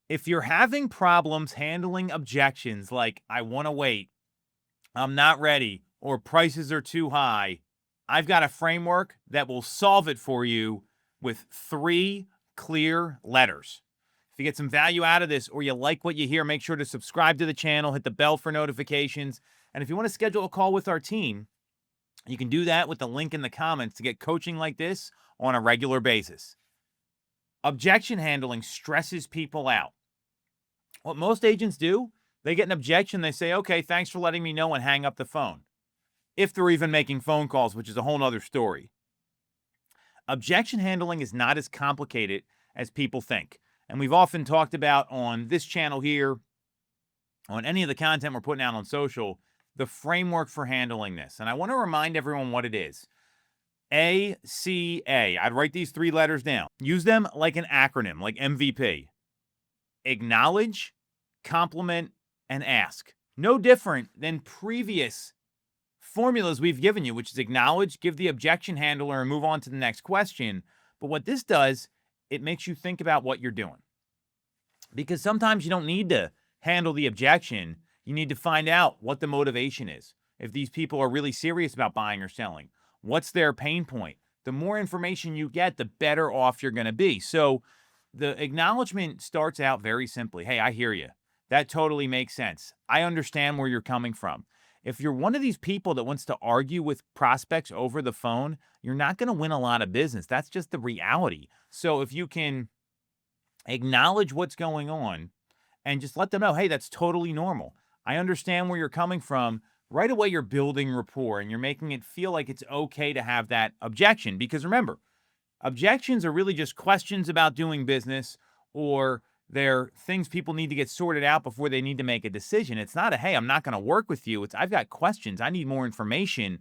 If you're having problems handling objections like, I want to wait, I'm not ready, or prices are too high, I've got a framework that will solve it for you with 3 clear letters. If you get some value out of this or you like what you hear, make sure to subscribe to the channel, hit the bell for notifications. And if you want to schedule a call with our team, you can do that with the link in the comments to get coaching like this on a regular basis. Objection handling stresses people out. What most agents do, they get an objection, they say, okay, thanks for letting me know, and hang up the phone. If they're even making phone calls, which is a whole nother story. Objection handling is not as complicated as people think. And we've often talked about on this channel here, on any of the content we're putting out on social, the framework for handling this. And I want to remind everyone what it is. ACA. I'd write these 3 letters down. Use them like an acronym, like MVP. Acknowledge, compliment, and ask. No different than previous formulas we've given you, which is acknowledge, give the objection handler, and move on to the next question. But what this does, it makes you think about what you're doing. Because sometimes you don't need to handle the objection. You need to find out what the motivation is. If these people are really serious about buying or selling, what's their pain point? The more information you get, the better off you're going to be. So the acknowledgement starts out very simply. Hey, I hear you. That totally makes sense. I understand where you're coming from. If you're one of these people that wants to argue with prospects over the phone, you're not going to win a lot of business. That's just the reality. So if you can acknowledge what's going on and just let them know, hey, that's totally normal. I understand where you're coming from. Right away, you're building rapport and you're making it feel like it's okay to have that objection. Because remember, objections are really just questions about doing business, or they're things people need to get sorted out before they need to make a decision. It's not a, hey, I'm not going to work with you. It's, I've got questions. I need more information.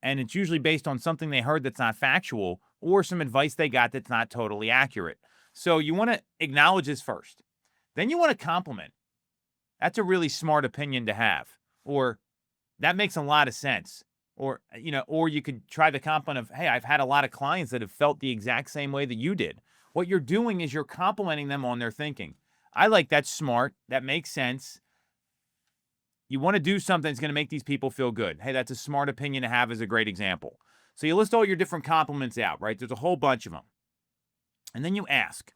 And it's usually based on something they heard that's not factual, or some advice they got that's not totally accurate. So you want to acknowledge this first. Then you want to compliment. That's a really smart opinion to have. Or that makes a lot of sense. Or, or you could try the compliment of, hey, I've had a lot of clients that have felt the exact same way that you did. What you're doing is you're complimenting them on their thinking. I like that's smart. That makes sense. You want to do something that's going to make these people feel good. Hey, that's a smart opinion to have, is a great example. So you list all your different compliments out, right? There's a whole bunch of them. And then you ask.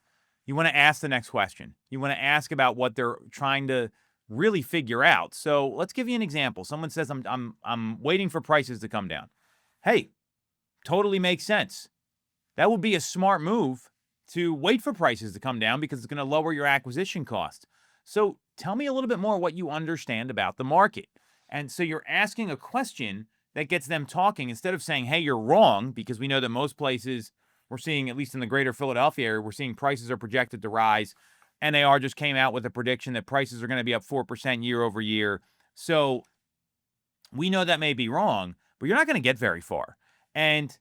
You want to ask the next question. You want to ask about what they're trying to really figure out. So let's give you an example. Someone says, I'm waiting for prices to come down. Hey, totally makes sense. That would be a smart move to wait for prices to come down, because it's going to lower your acquisition cost. So tell me a little bit more what you understand about the market. And so you're asking a question that gets them talking, instead of saying, hey, you're wrong, because we know that most places we're seeing, at least in the greater Philadelphia area, we're seeing prices are projected to rise. NAR just came out with a prediction that prices are going to be up 4% year over year. So we know that may be wrong, but you're not going to get very far. And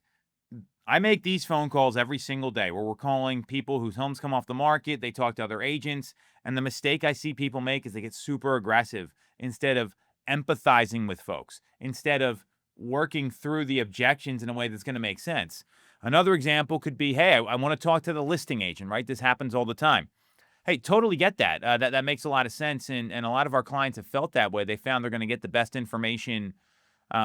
I make these phone calls every single day where we're calling people whose homes come off the market. They talk to other agents. And the mistake I see people make is they get super aggressive instead of empathizing with folks, instead of working through the objections in a way that's going to make sense. Another example could be, hey, I want to talk to the listing agent, right? This happens all the time. Hey, totally get that. That makes a lot of sense. And a lot of our clients have felt that way. They found they're going to get the best information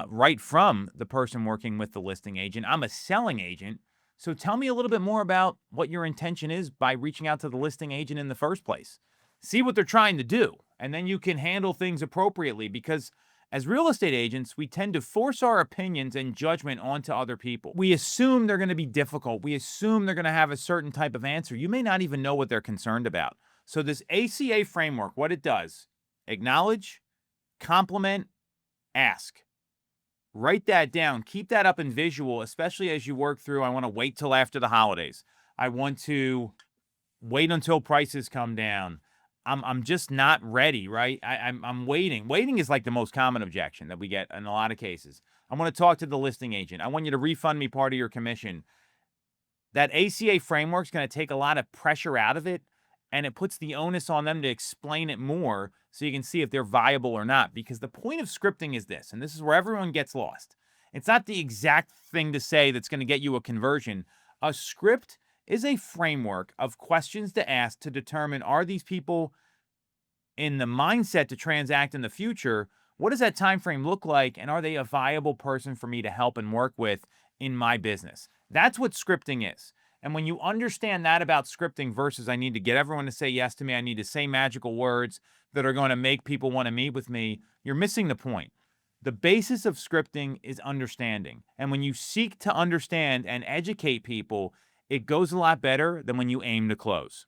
right from the person working with the listing agent. I'm a selling agent. So tell me a little bit more about what your intention is by reaching out to the listing agent in the first place. See what they're trying to do, and then you can handle things appropriately, because as real estate agents, we tend to force our opinions and judgment onto other people. We assume they're going to be difficult. We assume they're going to have a certain type of answer. You may not even know what they're concerned about. So this ACA framework, what it does, acknowledge, compliment, ask. Write that down. Keep that up in visual, especially as you work through, I want to wait till after the holidays. I want to wait until prices come down. I'm just not ready, right? I'm waiting. Waiting is like the most common objection that we get in a lot of cases. I want to talk to the listing agent. I want you to refund me part of your commission. That ACA framework is going to take a lot of pressure out of it, and it puts the onus on them to explain it more so you can see if they're viable or not. Because the point of scripting is this, and this is where everyone gets lost. It's not the exact thing to say that's going to get you a conversion. A script is a framework of questions to ask to determine, are these people in the mindset to transact in the future? What does that time frame look like? And are they a viable person for me to help and work with in my business? That's what scripting is. And when you understand that about scripting versus I need to get everyone to say yes to me, I need to say magical words that are going to make people want to meet with me, you're missing the point. The basis of scripting is understanding. And when you seek to understand and educate people, it goes a lot better than when you aim to close.